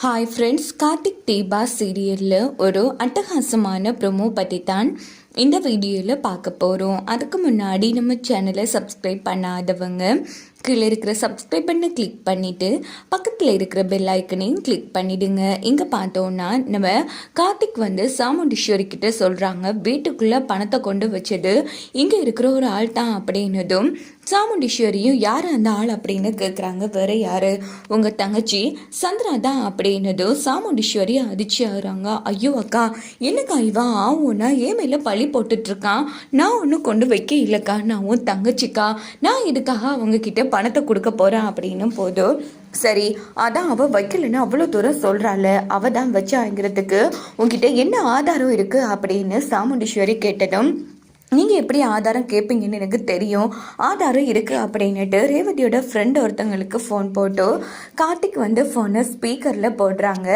Hi friends, Karthik Deepa சீரியலில் ஒரு அட்டகாசமான ப்ரொமோ பற்றி தான் இந்த வீடியோவில் பார்க்க போகிறோம். அதுக்கு முன்னாடி நம்ம சேனலை சப்ஸ்கிரைப் பண்ணாதவங்க கீழே இருக்கிற சப்ஸ்கிரைப் பண்ண கிளிக் பண்ணிவிட்டு பக்கத்தில் இருக்கிற பெல் ஐக்கனையும் கிளிக் பண்ணிவிடுங்க. இங்கே பார்த்தோன்னா நம்ம கார்த்திக் சாமுண்டீஸ்வரி கிட்ட சொல்கிறாங்க, வீட்டுக்குள்ளே பணத்தை கொண்டு வச்சது இங்கே இருக்கிற ஒரு ஆள் தான் அப்படின்னதும் சாமுண்டீஸ்வரியும் யார் அந்த ஆள் அப்படின்னு கேட்குறாங்க. வேற யாரு, உங்கள் தங்கச்சி சந்திரா தான் அப்படின்னதும் சாமுண்டீஸ்வரி அதிர்ச்சி ஆகுறாங்க. ஐயோ அக்கா, என்னக்கா இவன் ஆகும்னா ஏன் மேலே பழி போட்டுட்ருக்கான்? நான் ஒன்றும் கொண்டு வைக்க இல்லைக்கா, நான் உன் தங்கச்சிக்கா, நான் இதுக்காக அவங்க கிட்ட பணத்தை கொடுக்க போகிறேன் அப்படின்னும் போதும் சரி, அதான் அவள் வைக்கலன்னு அவ்வளோ தூரம் சொல்கிறாள், அவள் தான் வச்சாங்கிறதுக்கு உங்ககிட்ட என்ன ஆதாரம் இருக்குது அப்படின்னு சாமுண்டீஸ்வரி கேட்டதும், நீங்கள் எப்படி ஆதாரம் கேட்பீங்கன்னு எனக்கு தெரியும், ஆதாரம் இருக்குது அப்படின்னுட்டு ரேவதியோட ஃப்ரெண்ட் ஒருத்தவங்களுக்கு ஃபோன் போட்டு கார்த்திக் ஃபோனை ஸ்பீக்கரில் போடுறாங்க.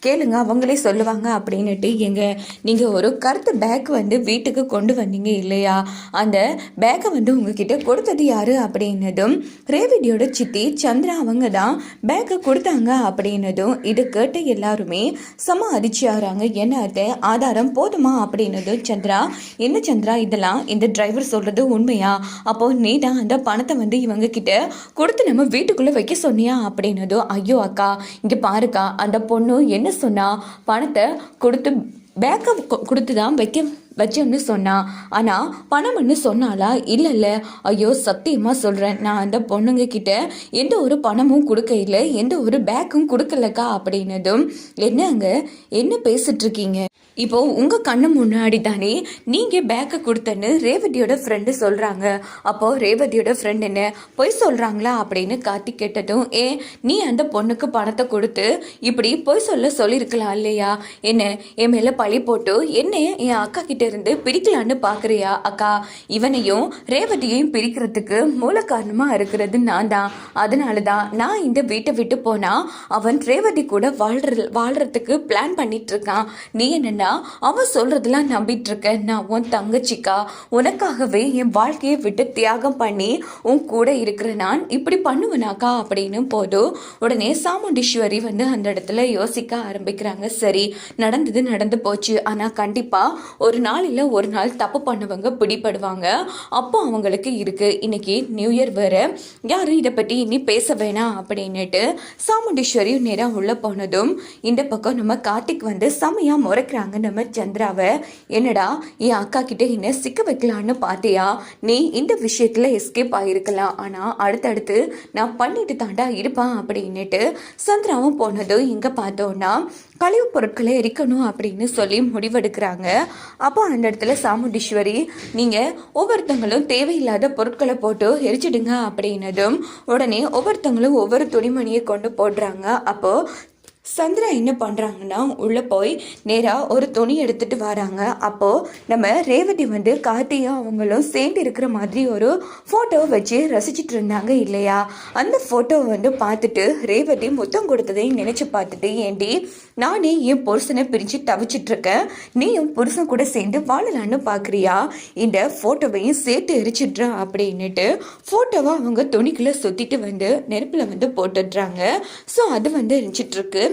கேளுங்க, அவங்களே சொல்லுவாங்க அப்படின்னுட்டு. நீங்கள் ஒரு கருத்து பேக் வீட்டுக்கு கொண்டு வந்தீங்க இல்லையா, அந்த பேக்கை உங்ககிட்ட கொடுத்தது யார் அப்படின்னதும் ரேவதியோட சித்தி சந்திரா அவங்க தான் பேக்கை கொடுத்தாங்க அப்படின்னதும் இது கேட்டு எல்லாருமே செம அதிர்ச்சி ஆகிறாங்க. என்ன ஆதாரம் போதுமா அப்படின்னதும் சந்திரா, என்ன சந்திரா இதெல்லாம் இந்த டிரைவர் சொல்றது உண்மையா? அப்போ நீ தான் அந்த பணத்தை இவங்க கிட்ட கொடுத்து நம்ம வீட்டுக்குள்ள வைக்க சொன்னியா அப்படின்னதும், ஐயோ அக்கா இங்க பாருக்கா, அந்த பொண்ணு என்ன சொன்னா, பணத்தை கொடுத்து பேக்கப் கொடுத்து தான் வச்சோம்னு சொன்னா, ஆனால் பணம்னு சொன்னாலா? இல்லை, ஐயோ சத்தியமாக சொல்கிறேன், நான் அந்த பொண்ணுங்க கிட்ட எந்த ஒரு பணமும் கொடுக்க இல்லை, எந்த ஒரு பேக்கும் கொடுக்கலக்கா அப்படின்னதும், என்ன பேசிட்டு இருக்கீங்க? இப்போ உங்கள் கண்ணு முன்னாடி தானே நீங்கள் பேக்கை கொடுத்தன்னு ரேவதியோட ஃப்ரெண்டு சொல்கிறாங்க. அப்போது ரேவதியோட ஃப்ரெண்ட் என்ன பொய் சொல்கிறாங்களா அப்படின்னு கார்த்திக் கேட்டதும், நீ அந்த பொண்ணுக்கு பணத்தை கொடுத்து இப்படி பொய் சொல்லியிருக்கலாம் இல்லையா? என்ன என் மேலே பழி போட்டு என்ன என் அக்கா கிட்ட இருந்து பிரிக்கலான்னு பார்க்குறியா? அக்கா, இவனையும் ரேவதியையும் பிரிக்கிறதுக்கு மூல காரணமாக இருக்கிறது நான் தான். அதனால தான் நான் இந்த வீட்டை விட்டு போனால் அவன் ரேவதி கூட வாழ்கிறதுக்கு பிளான் பண்ணிட்டு இருக்கான். நீ என்னென்ன அவன் சொல்றதெல்லாம் நம்பிட்டு இருக்க? நான் உன் தங்கச்சிக்கா, உனக்காகவே என் வாழ்க்கையை விட்டு தியாகம் பண்ணி உன் கூட இருக்கிற நான் இப்படி பண்ணுவனாக்கா அப்படின்னு போதும் உடனே சாமுண்டீஸ்வரி அந்த இடத்துல யோசிக்க ஆரம்பிக்கிறாங்க. சரி, நடந்து போச்சு, ஆனா கண்டிப்பா ஒரு நாள் இல்ல ஒரு நாள் தப்பு பண்ணவங்க பிடிபடுவாங்க. அப்போ அவங்களுக்கு இருக்கு, இன்னைக்கு நியூ இயர் வேற, யாரும் இதை பற்றி இனி பேச வேணாம் அப்படின்னுட்டு சாமுண்டீஸ்வரி நேரம் உள்ள போனதும் இந்த பக்கம் நம்ம கார்த்திக் செமையா முறைக்கிறாங்க நம்ம சந்திராவை. என்னடா என் அக்கா கிட்ட என்ன சிக்க வைக்கலான்னு பார்த்தியா? நீ இந்த விஷயத்துல எஸ்கேப் ஆகிருக்கலாம், ஆனா அடுத்தடுத்து நான் பண்ணிட்டு தாண்டா இருப்பான் அப்படின்னுட்டு சந்திராவும் போனதும் இங்க பார்த்தோன்னா கழிவு பொருட்களை எரிக்கணும் அப்படின்னு சொல்லி முடிவெடுக்கிறாங்க. அப்போ அந்த இடத்துல சாமுண்டீஸ்வரி, நீங்க ஒவ்வொருத்தங்களும் தேவையில்லாத பொருட்களை போட்டு எரிச்சிடுங்க அப்படின்னதும் உடனே ஒவ்வொருத்தங்களும் ஒவ்வொரு துணிமணியை கொண்டு போடுறாங்க. அப்போ சந்திரா என்ன பண்ணுறாங்கன்னா உள்ளே போய் நேராக ஒரு துணி எடுத்துகிட்டு வராங்க. அப்போது நம்ம ரேவதி கார்த்தியும் அவங்களும் சேர்ந்து இருக்கிற மாதிரி ஒரு ஃபோட்டோவை வச்சு ரசிச்சுட்டு இருந்தாங்க இல்லையா? அந்த ஃபோட்டோவை பார்த்துட்டு ரேவதி முத்தம் கொடுத்ததையும் நினச்சி பார்த்துட்டு, ஏண்டி நானே என் புருஷனை பிரித்து தவிச்சிட்ருக்கேன், நீயும் புருஷன் கூட சேர்ந்து வாழலான்னு பார்க்குறியா? இந்த ஃபோட்டோவையும் சேர்த்து எரிச்சிட்றா அப்படின்னுட்டு ஃபோட்டோவை அவங்க துணிக்குள்ளே சுற்றிட்டு நெருப்பில் போட்டுடுறாங்க. ஸோ அது எரிச்சிட்ருக்கு.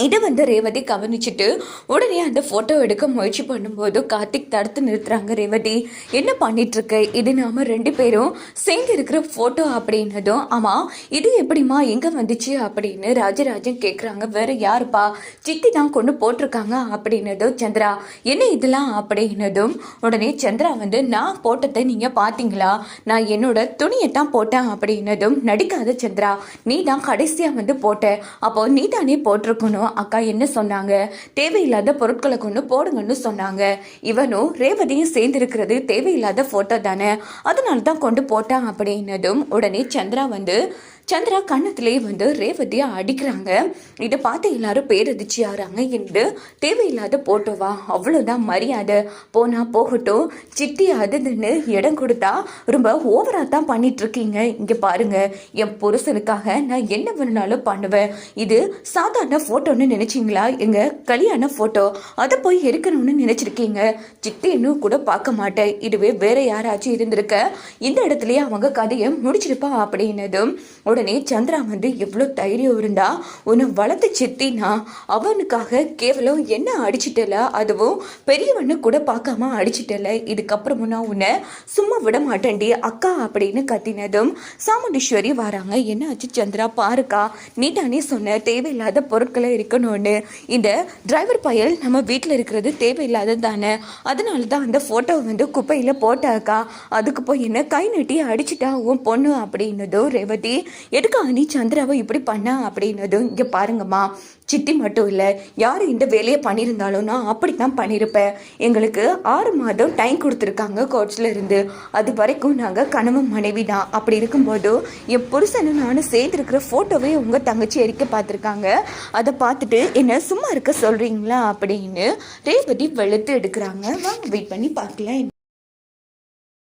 இதை ரேவதி கவனிச்சுட்டு உடனே அந்த ஃபோட்டோ எடுக்க முயற்சி பண்ணும்போது கார்த்திக் தடுத்து நிறுத்துறாங்க. ரேவதி, என்ன பண்ணிட்டுருக்க? இது நாம 2 பேரும் சேர்ந்து இருக்கிற ஃபோட்டோ அப்படின்னதும், ஆமாம் இது எப்படிமா எங்கே வந்துச்சு அப்படின்னு ராஜராஜன் கேட்குறாங்க. வேற யாருப்பா, சித்தி தான் கொண்டு போட்டிருக்காங்க அப்படின்னதும் சந்திரா, என்ன இதெல்லாம் அப்படின்னதும் உடனே சந்திரா நான் போட்டதை நீங்கள் பார்த்தீங்களா? நான் என்னோட துணியை தான் போட்டேன் அப்படின்னதும், நடிக்காத சந்திரா, நீ தான் கடைசியாக போட்ட, அப்போ நீ தானே போட்டிருக்கணும். அக்கா என்ன சொன்னாங்க? தேவையில்லாத பொருட்களை கொண்டு போடுங்கன்னு சொன்னாங்க. இவனும் ரேவதியும் சேர்ந்து இருக்கிறது தேவையில்லாத போட்டோ தானே, அதனால தான் கொண்டு போட்டான் அப்படின்னதும் உடனே சந்திரா கண்ணத்திலே ரேவதியை அடிக்கிறாங்க. இதை பார்த்து எல்லாரும் பேரதிர்ச்சி ஆகிறாங்க. என்று தேவையில்லாத போட்டோவா, அவ்வளோதான் மரியாதை, போனா போகட்டும், சித்தி அதுன்னு இடம் கொடுத்தா ரொம்ப ஓவரா தான் பண்ணிட்டு இருக்கீங்க. இங்கே பாருங்க, என் புருஷனுக்காக நான் என்ன வேணாலும் பண்ணுவேன், இது சாதாரண ஃபோட்டோன்னு நினைச்சிங்களா? எங்கள் கல்யாண ஃபோட்டோ, அதை போய் எடுக்கணும்னு நினச்சிருக்கீங்க. சித்தின்னு கூட பார்க்க மாட்டேன், இதுவே வேற யாராச்சும் இருந்திருக்க இந்த இடத்துலயே அவங்க கதையை முடிச்சிருப்பா அப்படின்னதும் உடனே உடனே சந்திரா வந்து எவ்வளோ தைரியம் இருந்தா உன்னை வளர்த்து சித்தினா அவனுக்காக கேவலம் என்ன அடிச்சிட்டல, அதுவும் பெரியவன்னு கூட பார்க்காம அடிச்சிட்டல, இதுக்கப்புறமும் நான் உன்னை சும்மா விட மாட்டேன்டி அக்கா அப்படின்னு கத்தினதும் சாமுண்டீஸ்வரி வராங்க. என்ன ஆச்சு சந்திரா, பாருக்கா நீ தானே சொன்ன தேவையில்லாத பொருட்களை இருக்கணும்னு. இந்த டிரைவர் பயல் நம்ம வீட்டில் இருக்கிறது தேவையில்லாதது தானே, அதனால தான் அந்த ஃபோட்டோவை வந்து குப்பையில் போட்டாக்கா, அதுக்கு போய் என்ன கை நட்டி அடிச்சிட்டா உன் பொண்ணு அப்படின்னதும் ரேவதி எதுக்கா நீ சந்திராவை இப்படி பண்ண அப்படின்னதும், இங்கே பாருங்கம்மா சித்தி மட்டும் இல்லை யார் இந்த வேலையை பண்ணியிருந்தாலும் நான் அப்படி தான் பண்ணியிருப்பேன். எங்களுக்கு 6 மாதம் டைம் கொடுத்துருக்காங்க கோர்ட்ஸில் இருந்து, அது வரைக்கும் நாங்கள் கணவன் மனைவி தான். அப்படி இருக்கும்போது என் புருஷனும் நானும் சேர்ந்துருக்கிற ஃபோட்டோவே உங்கள் தங்கச்சி எரிக்க பார்த்துருக்காங்க, அதை பார்த்துட்டு என்ன சும்மா இருக்க சொல்கிறீங்களா அப்படின்னு ரேவதி வெளுத்து எடுக்கிறாங்க. வாங்க வெயிட் பண்ணி பார்க்கலாம்.